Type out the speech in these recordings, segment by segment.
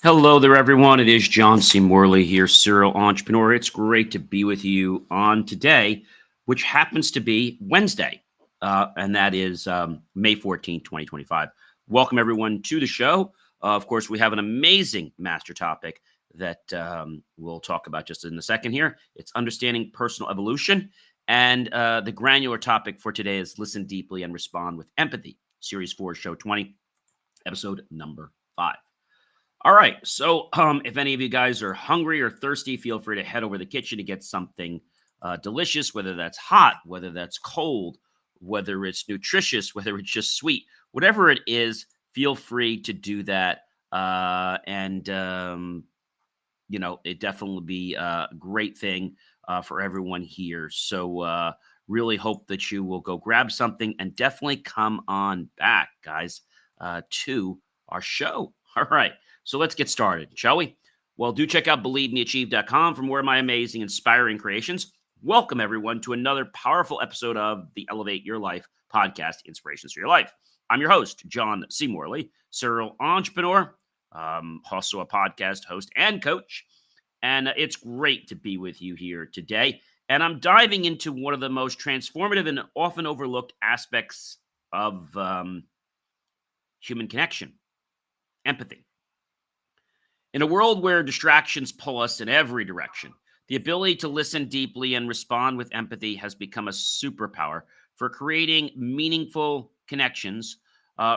Hello there, everyone. It is John C. Morley here, serial entrepreneur. It's great to be with you on today, which happens to be Wednesday, and that is May 14th, 2025. Welcome, everyone, to the show. Of course, we have an amazing master topic that we'll talk about just in a second here. It's understanding personal evolution. And the granular topic for today is listen deeply and respond with empathy, Series 4, Show 20, episode number 5. All right. So, if any of you guys are hungry or thirsty, feel free to head over to the kitchen to get something delicious, whether that's hot, whether that's cold, whether it's nutritious, whether it's just sweet, whatever it is, feel free to do that. It definitely will be a great thing for everyone here. So, really hope that you will go grab something and definitely come on back, guys, to our show. All right. So let's get started, shall we? Well, do check out believemeachieve.com for more of my amazing, inspiring creations. Welcome, everyone, to another powerful episode of the Elevate Your Life podcast, Inspirations for Your Life. I'm your host, John C. Morley, serial entrepreneur, also a podcast host and coach. And it's great to be with you here today. And I'm diving into one of the most transformative and often overlooked aspects of human connection, empathy. In a world where distractions pull us in every direction, the ability to listen deeply and respond with empathy has become a superpower for creating meaningful connections,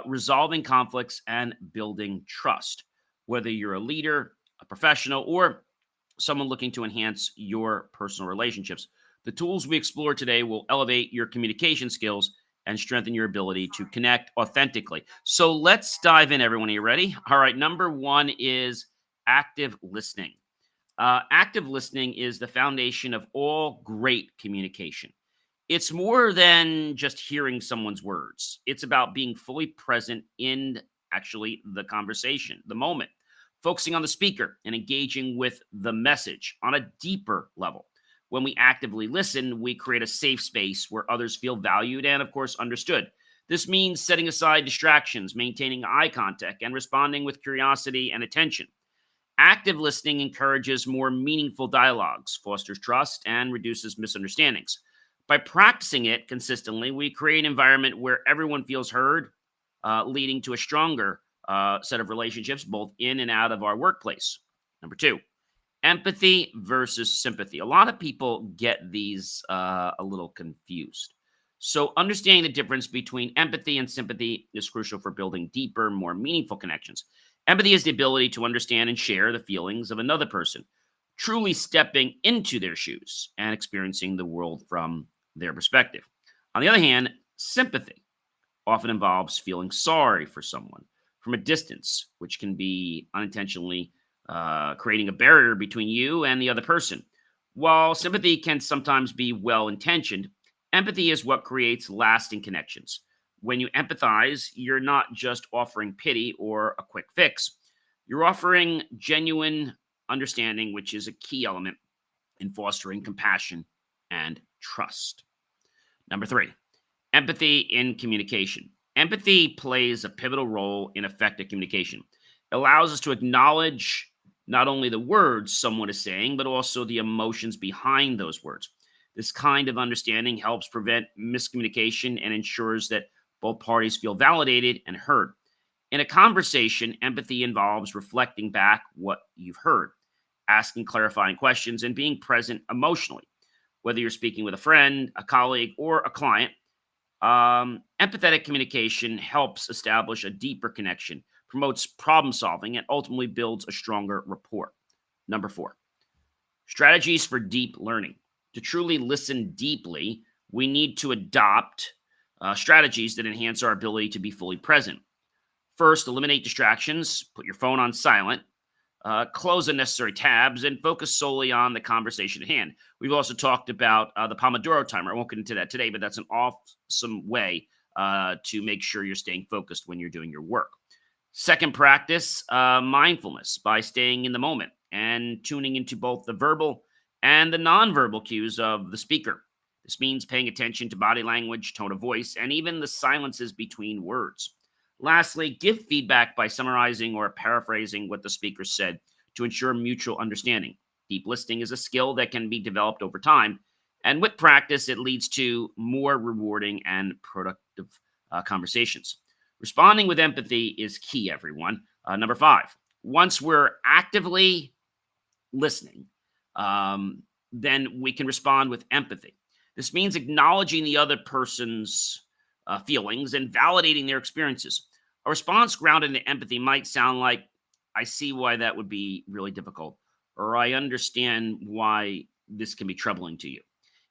resolving conflicts, and building trust. Whether you're a leader, a professional, or someone looking to enhance your personal relationships, the tools we explore today will elevate your communication skills and strengthen your ability to connect authentically. So let's dive in, everyone. Are you ready? All right. Number one is active listening. Active listening is the foundation of all great communication. It's more than just hearing someone's words, it's about being fully present in actually the conversation, the moment, focusing on the speaker and engaging with the message on a deeper level. When we actively listen, we create a safe space where others feel valued and, of course, understood. This means setting aside distractions, maintaining eye contact, and responding with curiosity and attention. Active listening encourages more meaningful dialogues, fosters trust, and reduces misunderstandings. By practicing it consistently, we create an environment where everyone feels heard, leading to a stronger set of relationships both in and out of our workplace. Number two, empathy versus sympathy. A lot of people get these a little confused. So, understanding the difference between empathy and sympathy is crucial for building deeper, more meaningful connections. Empathy is the ability to understand and share the feelings of another person, truly stepping into their shoes and experiencing the world from their perspective. On the other hand, sympathy often involves feeling sorry for someone from a distance, which can be unintentionally creating a barrier between you and the other person. While sympathy can sometimes be well intentioned, empathy is what creates lasting connections. When you empathize, you're not just offering pity or a quick fix, you're offering genuine understanding, which is a key element in fostering compassion and trust. Number three, empathy in communication. Empathy plays a pivotal role in effective communication. It allows us to acknowledge not only the words someone is saying, but also the emotions behind those words. This kind of understanding helps prevent miscommunication and ensures that both parties feel validated and heard. In a conversation, empathy involves reflecting back what you've heard, asking clarifying questions, and being present emotionally. Whether you're speaking with a friend, a colleague, or a client, empathetic communication helps establish a deeper connection, promotes problem solving, and ultimately builds a stronger rapport. Number four, strategies for deep learning. To truly listen deeply, we need to adopt strategies that enhance our ability to be fully present. First, eliminate distractions, put your phone on silent, close unnecessary tabs, and focus solely on the conversation at hand. We've also talked about the Pomodoro timer. I won't get into that today, but that's an awesome way to make sure you're staying focused when you're doing your work. Second practice, mindfulness by staying in the moment and tuning into both the verbal and the nonverbal cues of the speaker. This means paying attention to body language, tone of voice, and even the silences between words. Lastly, give feedback by summarizing or paraphrasing what the speaker said to ensure mutual understanding. Deep listening is a skill that can be developed over time, and with practice, it leads to more rewarding and productive conversations. Responding with empathy is key, everyone. Number five, once we're actively listening, um, then we can respond with empathy. This means acknowledging the other person's feelings and validating their experiences. A response grounded in empathy might sound like, I see why that would be really difficult, or I understand why this can be troubling to you.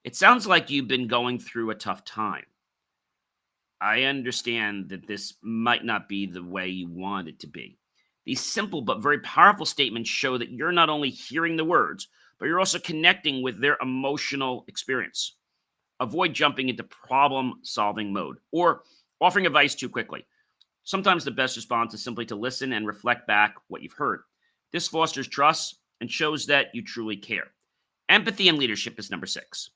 It sounds like you've been going through a tough time. I understand that this might not be the way you want it to be. These simple but very powerful statements show that you're not only hearing the words, but you're also connecting with their emotional experience. Avoid jumping into problem solving mode or offering advice too quickly. Sometimes the best response is simply to listen and reflect back what you've heard. This fosters trust and shows that you truly care. Empathy in leadership is number six.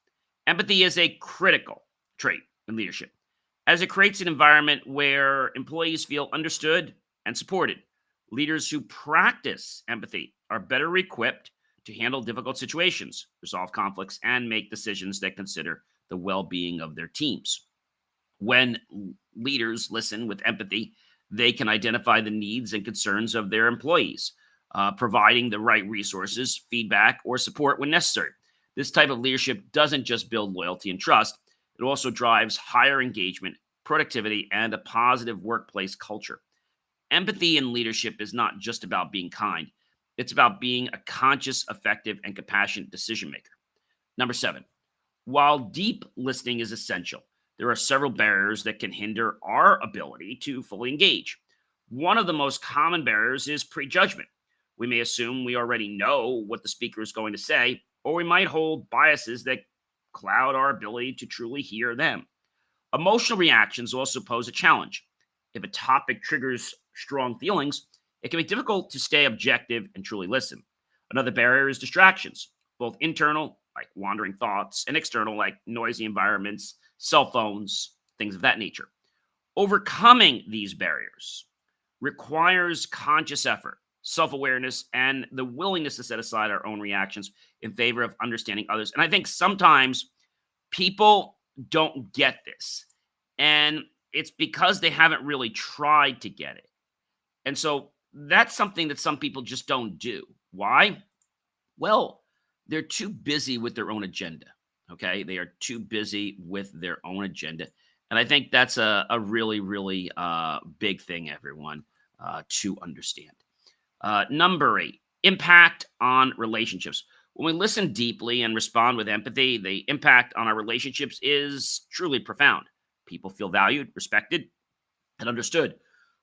Empathy is a critical trait in leadership, as it creates an environment where employees feel understood and supported. Leaders who practice empathy are better equipped to handle difficult situations, resolve conflicts, and make decisions that consider the well being of their teams. When leaders listen with empathy, they can identify the needs and concerns of their employees, providing the right resources, feedback, or support when necessary. This type of leadership doesn't just build loyalty and trust, it also drives higher engagement, productivity, and a positive workplace culture. Empathy in leadership is not just about being kind, it's about being a conscious, effective, and compassionate decision maker. Number seven, while deep listening is essential, there are several barriers that can hinder our ability to fully engage. One of the most common barriers is prejudgment. We may assume we already know what the speaker is going to say, or we might hold biases that cloud our ability to truly hear them. Emotional reactions also pose a challenge. If a topic triggers strong feelings, it can be difficult to stay objective and truly listen. Another barrier is distractions, both internal, like wandering thoughts, and external, like noisy environments, cell phones, things of that nature. Overcoming these barriers requires conscious effort, self awareness, and the willingness to set aside our own reactions in favor of understanding others. And I think sometimes people don't get this. And it's because they haven't really tried to get it. And so that's something that some people just don't do. Why? Well, they're too busy with their own agenda. Okay. They are too busy with their own agenda. And I think that's a really, really big thing, everyone, to understand. Number 8, impact on relationships. When we listen deeply and respond with empathy, the impact on our relationships is truly profound. People feel valued, respected, and understood,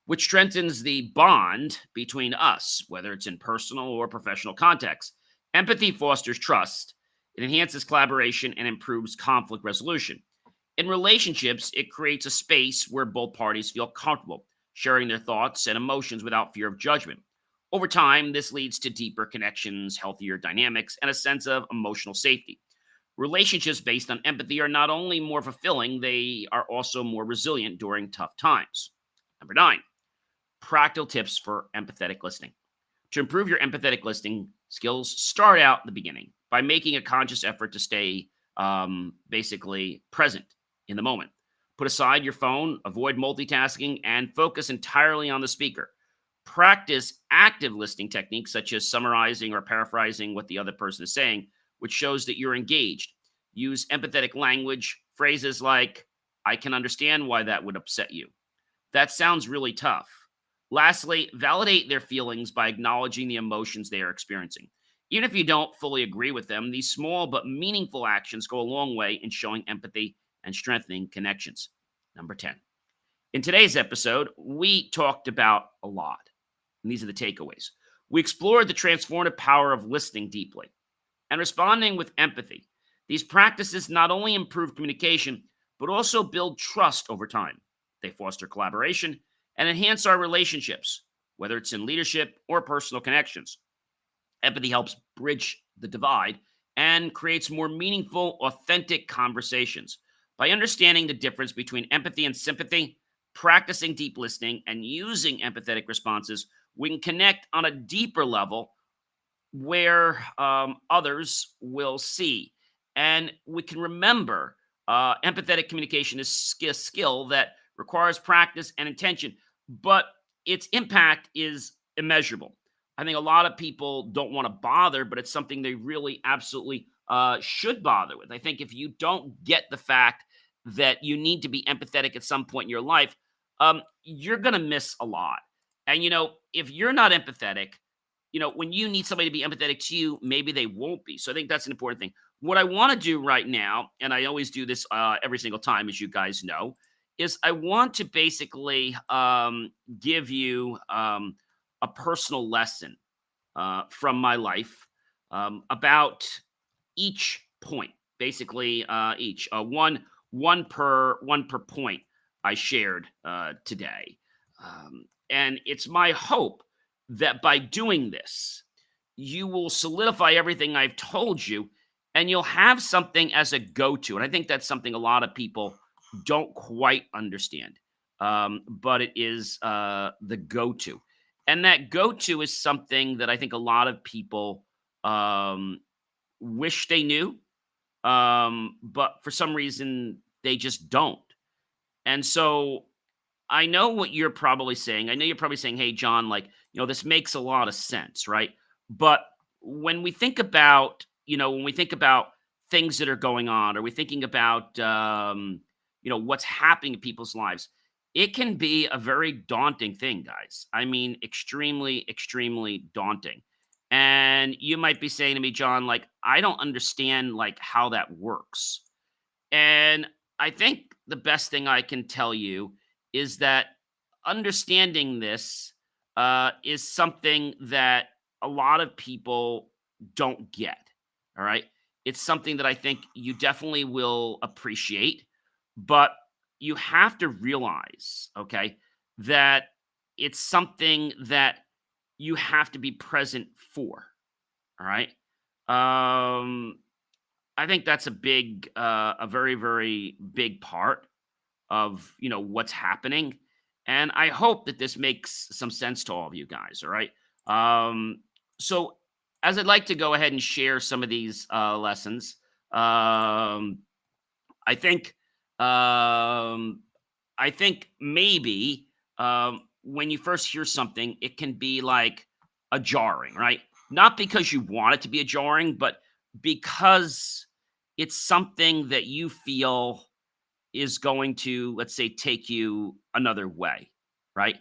which strengthens the bond between us, whether it's in personal or professional contexts. Empathy fosters trust, it enhances collaboration, and improves conflict resolution. In relationships, it creates a space where both parties feel comfortable sharing their thoughts and emotions without fear of judgment. Over time, this leads to deeper connections, healthier dynamics, and a sense of emotional safety. Relationships based on empathy are not only more fulfilling, they are also more resilient during tough times. Number 9, practical tips for empathetic listening. To improve your empathetic listening skills, start out the beginning by making a conscious effort to stay basically present in the moment. Put aside your phone, avoid multitasking, and focus entirely on the speaker. Practice active listening techniques such as summarizing or paraphrasing what the other person is saying, which shows that you're engaged. Use empathetic language, phrases like, I can understand why that would upset you. That sounds really tough. Lastly, validate their feelings by acknowledging the emotions they are experiencing. Even if you don't fully agree with them, these small but meaningful actions go a long way in showing empathy and strengthening connections. Number 10. In today's episode, we talked about a lot, and these are the takeaways. We explored the transformative power of listening deeply and responding with empathy. These practices not only improve communication, but also build trust over time. They foster collaboration and enhance our relationships, whether it's in leadership or personal connections. Empathy helps bridge the divide and creates more meaningful, authentic conversations. By understanding the difference between empathy and sympathy, practicing deep listening and using empathetic responses, we can connect on a deeper level where others will see. And we can remember empathetic communication is a skill that requires practice and intention, but its impact is immeasurable. I think a lot of people don't want to bother, but it's something they really absolutely should bother with. I think if you don't get the fact that you need to be empathetic at some point in your life, you're going to miss a lot. And, if you're not empathetic, when you need somebody to be empathetic to you, maybe they won't be. So I think that's an important thing. What I want to do right now, and I always do this every single time, as you guys know, is I want to basically give you a personal lesson from my life about each point, basically each one per point I shared today, and it's my hope that by doing this, you will solidify everything I've told you, and you'll have something as a go-to. And I think that's something a lot of people don't quite understand, but it is the go-to, and that go-to is something that I think a lot of people um, wish they knew, but for some reason they just don't. And so I know what you're probably saying. I know you're probably saying, "Hey, John, like, this makes a lot of sense, right?" But when we think about things that are going on, or we're thinking about, what's happening in people's lives, it can be a very daunting thing, guys. I mean, extremely, extremely daunting. And you might be saying to me, John, like, I don't understand, like, how that works. And I think the best thing I can tell you is that understanding this is something that a lot of people don't get. All right. It's something that I think you definitely will appreciate, but you have to realize, okay, that it's something that you have to be present for. All right. Um, I think that's a very, very big part of what's happening, and I hope that this makes some sense to all of you guys. All right. So, as I'd like to go ahead and share some of these lessons, I think, um, I think maybe when you first hear something, it can be like a jarring, right? Not because you want it to be a jarring, but because it's something that you feel is going to, let's say, take you another way, right?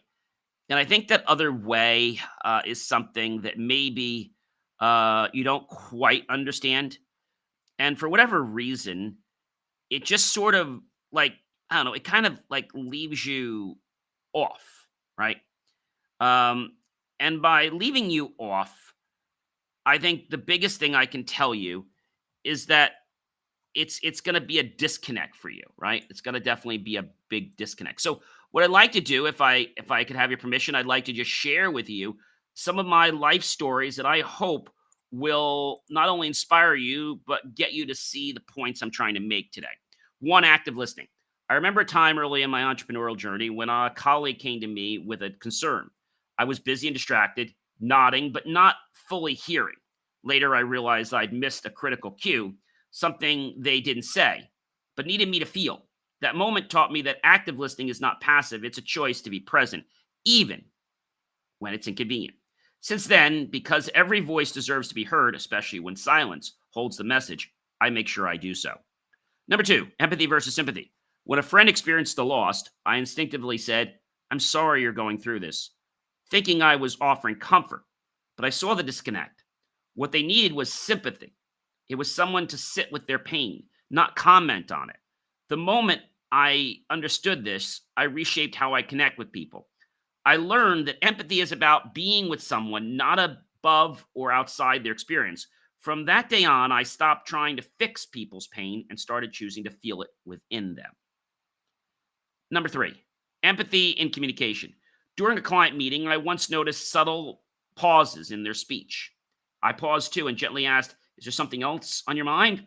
And I think that other way is something that maybe you don't quite understand. And for whatever reason, it just sort of like, I don't know, it kind of like leaves you off, right? Um, and by leaving you off, I think the biggest thing I can tell you is that it's going to be a disconnect for you, right? It's going to definitely be a big disconnect. So what I'd like to do, if I could have your permission, I'd like to just share with you some of my life stories that I hope will not only inspire you but get you to see the points I'm trying to make today. One, active listening. I remember a time early in my entrepreneurial journey when a colleague came to me with a concern. I was busy and distracted, nodding but not fully hearing. Later I realized I'd missed a critical cue, something they didn't say, but needed me to feel. That moment taught me that active listening is not passive, it's a choice to be present, even when it's inconvenient. Since then, because every voice deserves to be heard, especially when silence holds the message, I make sure I do so. Number two, empathy versus sympathy. When a friend experienced the loss, I instinctively said, "I'm sorry you're going through this," thinking I was offering comfort, but I saw the disconnect. What they needed was sympathy. It was someone to sit with their pain, not comment on it. The moment I understood this, I reshaped how I connect with people. I learned that empathy is about being with someone, not above or outside their experience. From that day on, I stopped trying to fix people's pain and started choosing to feel it within them. Number three, empathy in communication. During a client meeting, I once noticed subtle pauses in their speech. I paused too and gently asked, "Is there something else on your mind?"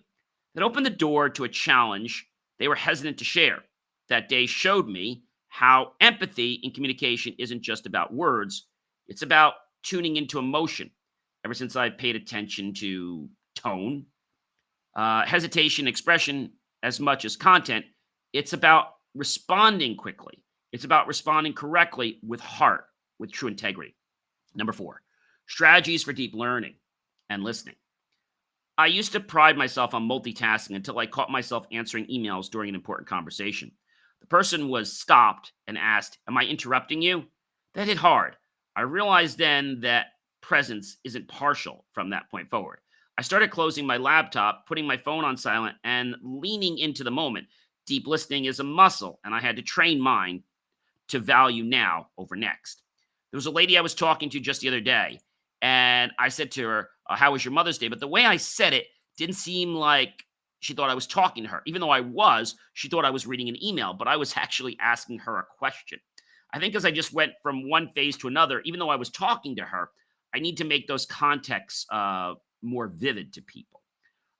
That opened the door to a challenge they were hesitant to share. That day showed me how empathy in communication isn't just about words, it's about tuning into emotion. Ever since I paid attention to tone, hesitation, expression, as much as content, it's about responding quickly. It's about responding correctly with heart, with true integrity. Number four, strategies for deep learning and listening. I used to pride myself on multitasking until I caught myself answering emails during an important conversation. The person was stopped and asked, "Am I interrupting you?" That hit hard. I realized then that presence isn't partial from that point forward. I started closing my laptop, putting my phone on silent, and leaning into the moment. Deep listening is a muscle, and I had to train mine to value now over next. There was a lady I was talking to just the other day, and I said to her, "How was your Mother's Day?" But the way I said it didn't seem like she thought I was talking to her. Even though I was, she thought I was reading an email, but I was actually asking her a question. I think as I just went from one phase to another, even though I was talking to her, I need to make those contexts more vivid to people.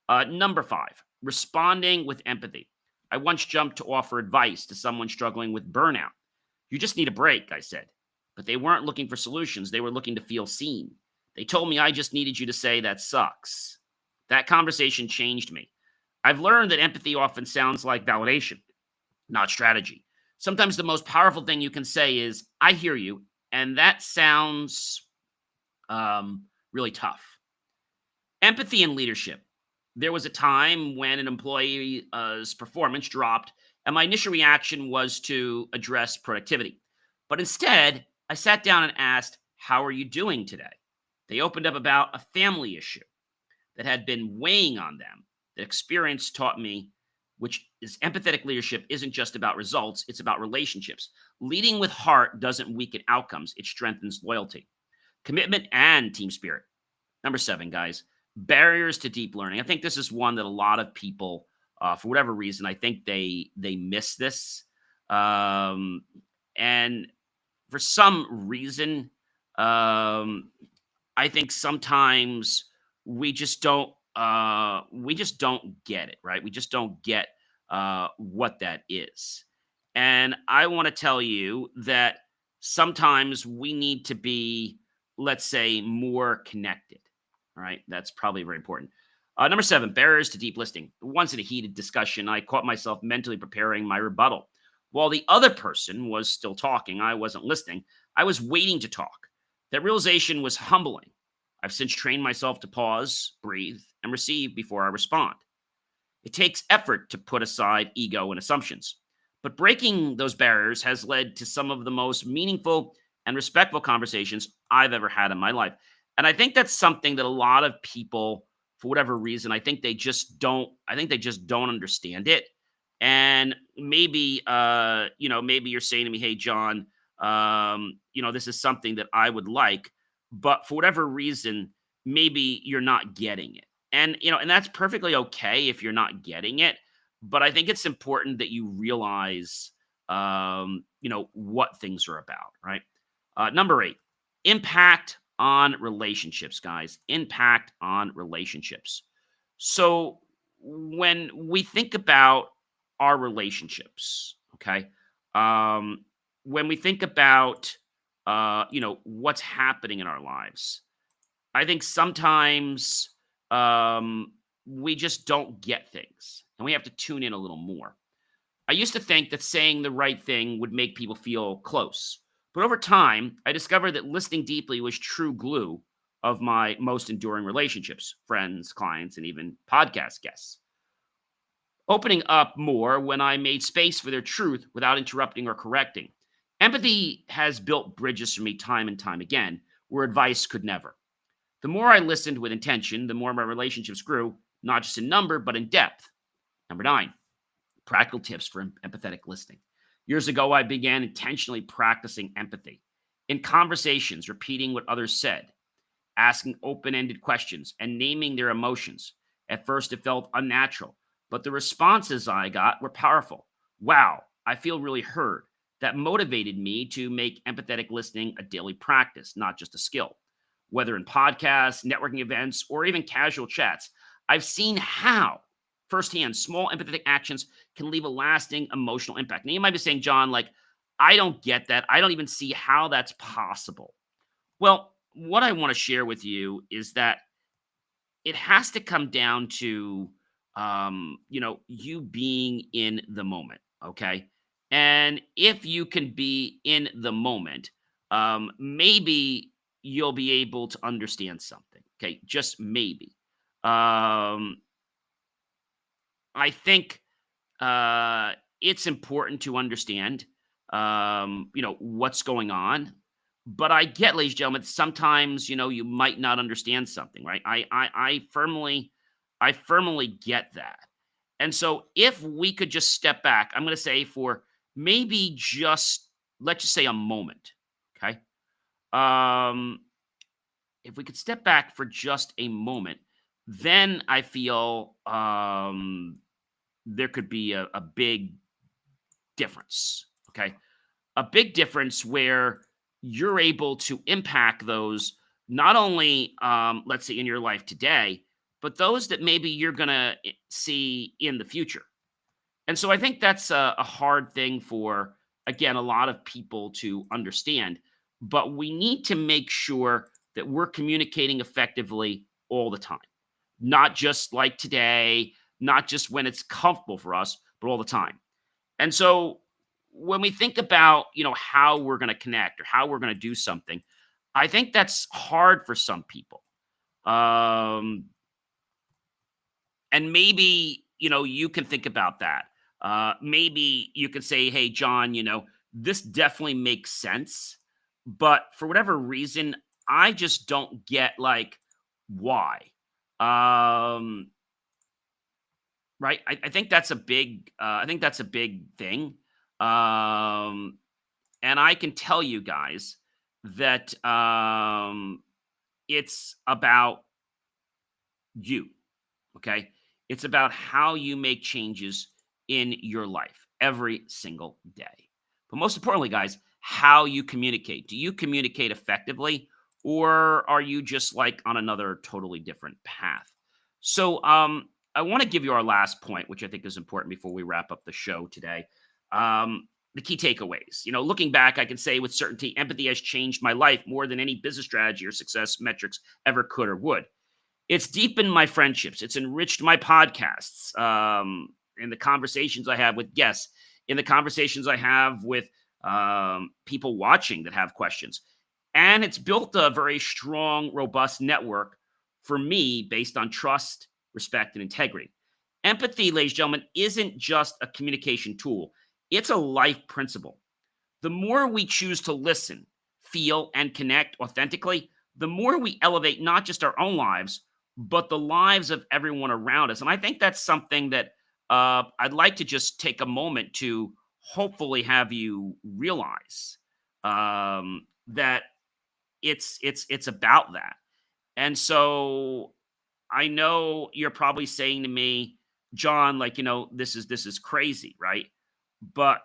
Number five, responding with empathy. I once jumped to offer advice to someone struggling with burnout. "You just need a break," I said. But they weren't looking for solutions. They were looking to feel seen. They told me, "I just needed you to say that sucks." That conversation changed me. I've learned that empathy often sounds like validation, not strategy. Sometimes the most powerful thing you can say is, "I hear you." And that sounds really tough. Empathy in leadership. There was a time when an employee's performance dropped, and my initial reaction was to address productivity. But instead, I sat down and asked, "How are you doing today?" They opened up about a family issue that had been weighing on them. The experience taught me, which is empathetic leadership isn't just about results, it's about relationships. Leading with heart doesn't weaken outcomes, it strengthens loyalty, commitment, and team spirit. Number seven, guys, barriers to deep learning. I think this is one that a lot of people, for whatever reason, I think they miss this. Um, and for some reason, um, I think sometimes we just don't get it, right? We just don't get what that is. And I want to tell you that sometimes we need to be, let's say, more connected. All right, that's probably very important. Number seven, barriers to deep listening. Once in a heated discussion, I caught myself mentally preparing my rebuttal. While the other person was still talking, I wasn't listening. I was waiting to talk. That realization was humbling. I've since trained myself to pause, breathe, and receive before I respond. It takes effort to put aside ego and assumptions, but breaking those barriers has led to some of the most meaningful and respectful conversations I've ever had in my life. And I think that's something that a lot of people, for whatever reason, I think they just don't understand it. And maybe, maybe you're saying to me, "Hey, John, this is something that I would like," but for whatever reason, maybe you're not getting it. And that's perfectly okay if you're not getting it. But I think it's important that you realize, what things are about, right? Number eight, impact on relationships, guys. Impact on relationships. So when we think about our relationships, okay, um, when we think about, what's happening in our lives, I think sometimes we just don't get things and we have to tune in a little more. I used to think that saying the right thing would make people feel close. But over time, I discovered that listening deeply was true glue of my most enduring relationships, friends, clients, and even podcast guests. Opening up more when I made space for their truth without interrupting or correcting. Empathy has built bridges for me time and time again where advice could never. The more I listened with intention, the more my relationships grew, not just in number, but in depth. Number nine, practical tips for empathetic listening. Years ago, I began intentionally practicing empathy. In conversations, repeating what others said, asking open ended questions, and naming their emotions. At first, it felt unnatural, but the responses I got were powerful. "Wow, I feel really heard." That motivated me to make empathetic listening a daily practice, not just a skill. Whether in podcasts, networking events, or even casual chats, I've seen how firsthand small empathetic actions can leave a lasting emotional impact. Now, you might be saying, "John, like, I don't get that. I don't even see how that's possible. Well, what I want to share with you is that it has to come down to you being in the moment. Okay. And if you can be in the moment, maybe you'll be able to understand something. Okay. Just maybe. Um, I think it's important to understand, what's going on. But I get, ladies and gentlemen, sometimes, you might not understand something, right? I firmly get that. And so if we could just step back, I'm going to say for maybe just, let's just say a moment. Okay. Um, if we could step back for just a moment, then I feel there could be a big difference. Okay. A big difference where you're able to impact those not only, let's say, in your life today, but those that maybe you're going to see in the future. And so I think that's a hard thing for, again, a lot of people to understand. But we need to make sure that we're communicating effectively all the time, not just like today, not just when it's comfortable for us, but all the time. And so when we think about, how we're going to connect or how we're going to do something, I think that's hard for some people. Um, and maybe, you can think about that. Maybe you could say, hey, John, this definitely makes sense. But for whatever reason, I just don't get like why. Um, right. I think that's a big thing. Um, And I can tell you guys that it's about you. Okay. It's about how you make changes in your life every single day. But most importantly, guys, how you communicate. Do you communicate effectively, or are you just like on another totally different path? So, I want to give you our last point, which I think is important before we wrap up the show today. The key takeaways. Looking back, I can say with certainty, empathy has changed my life more than any business strategy or success metrics ever could or would. It's deepened my friendships. It's enriched my podcasts, in the conversations I have with guests, in the conversations I have with people watching that have questions. And it's built a very strong, robust network for me based on trust, respect, and integrity. Empathy, ladies and gentlemen, isn't just a communication tool, it's a life principle. The more we choose to listen, feel, and connect authentically, the more we elevate not just our own lives, but the lives of everyone around us. And I think that's something that I'd like to just take a moment to hopefully have you realize, that it's about that. And so I know you're probably saying to me, John, like, this is crazy, right? But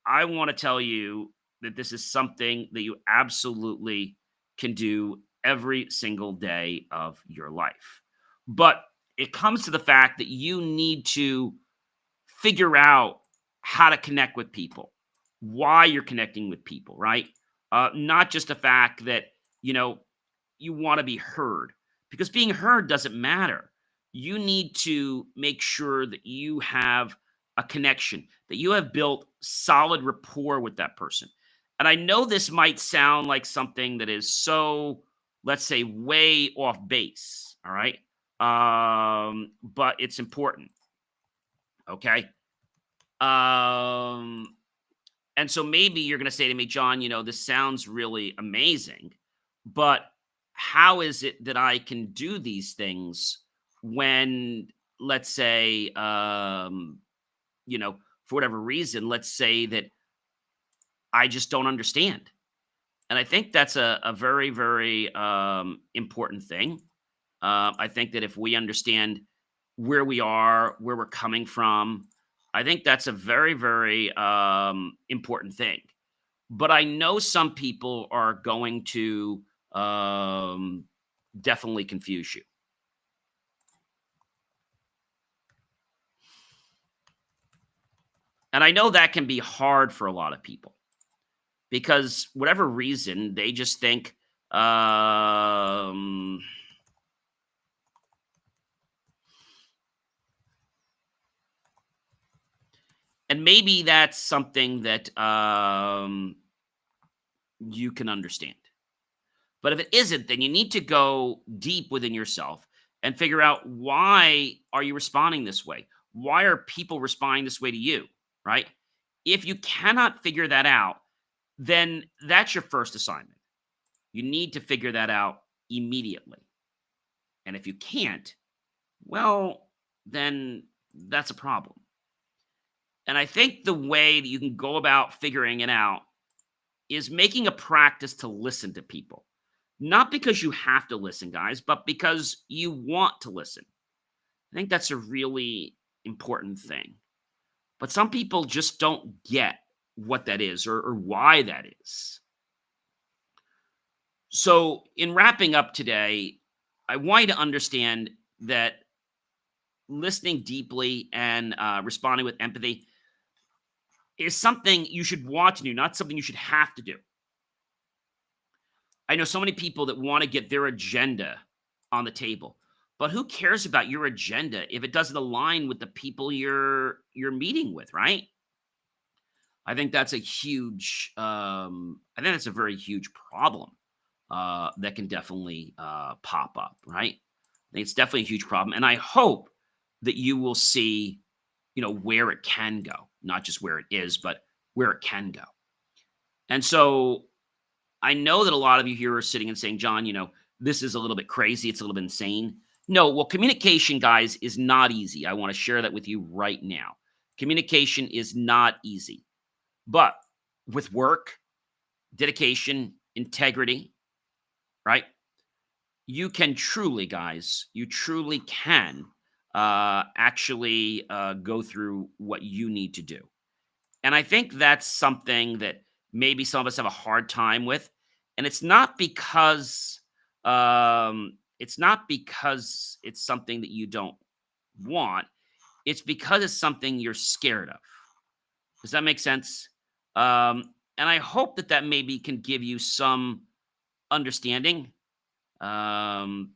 I want to tell you that this is something that you absolutely can do every single day of your life. But it comes to the fact that you need to figure out how to connect with people, why you're connecting with people, right? Not just the fact that, you know, you want to be heard, because being heard doesn't matter. You need to make sure that you have a connection, that you have built solid rapport with that person. And I know this might sound like something that is so, let's say, way off base. All right. But it's important. Okay. Um, and so maybe you're going to say to me, John, this sounds really amazing, but how is it that I can do these things when, let's say, for whatever reason, let's say that I just don't understand? And I think that's a very, very important thing. I think that if we understand where we are, where we're coming from, I think that's a very, very important thing. But I know some people are going to um, definitely confuse you. And I know that can be hard for a lot of people. because whatever reason, they just think, um, and maybe that's something that you can understand. But if it isn't, then you need to go deep within yourself and figure out, why are you responding this way? Why are people responding this way to you? Right? If you cannot figure that out, then that's your first assignment. You need to figure that out immediately. And if you can't, well, then that's a problem. And I think the way that you can go about figuring it out is making a practice to listen to people. Not because you have to listen, guys, but because you want to listen. I think that's a really important thing. But some people just don't get what that is, or why that is. So, in wrapping up today, I want you to understand that listening deeply and responding with empathy is something you should want to do, not something you should have to do. I know so many people that want to get their agenda on the table, but who cares about your agenda if it doesn't align with the people you're meeting with, right? I think that's a huge. I think that's a very huge problem that can definitely pop up, right? I think it's definitely a huge problem, and I hope that you will see, where it can go, not just where it is, but where it can go. And so I know that a lot of you here are sitting and saying, John, this is a little bit crazy. It's a little bit insane. No, well, communication, guys, is not easy. I want to share that with you right now. Communication is not easy. But with work, dedication, integrity, right? You can truly, guys, you truly can actually go through what you need to do. And I think that's something that maybe some of us have a hard time with. And it's not because it's something that you don't want. It's because it's something you're scared of. Does that make sense? And I hope that that maybe can give you some understanding um,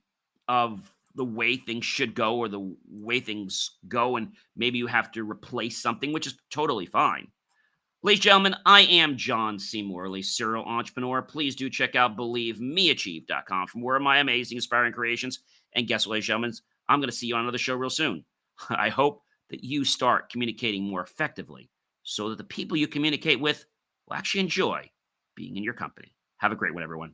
of the way things should go, or the way things go, and maybe you have to replace something, which is totally fine. Ladies and gentlemen, I am John C. Morley, serial entrepreneur. Please do check out BelieveMeAchieve.com for more of my amazing, inspiring creations. And guess what, ladies and gentlemen? I'm going to see you on another show real soon. I hope that you start communicating more effectively so that the people you communicate with will actually enjoy being in your company. Have a great one, everyone.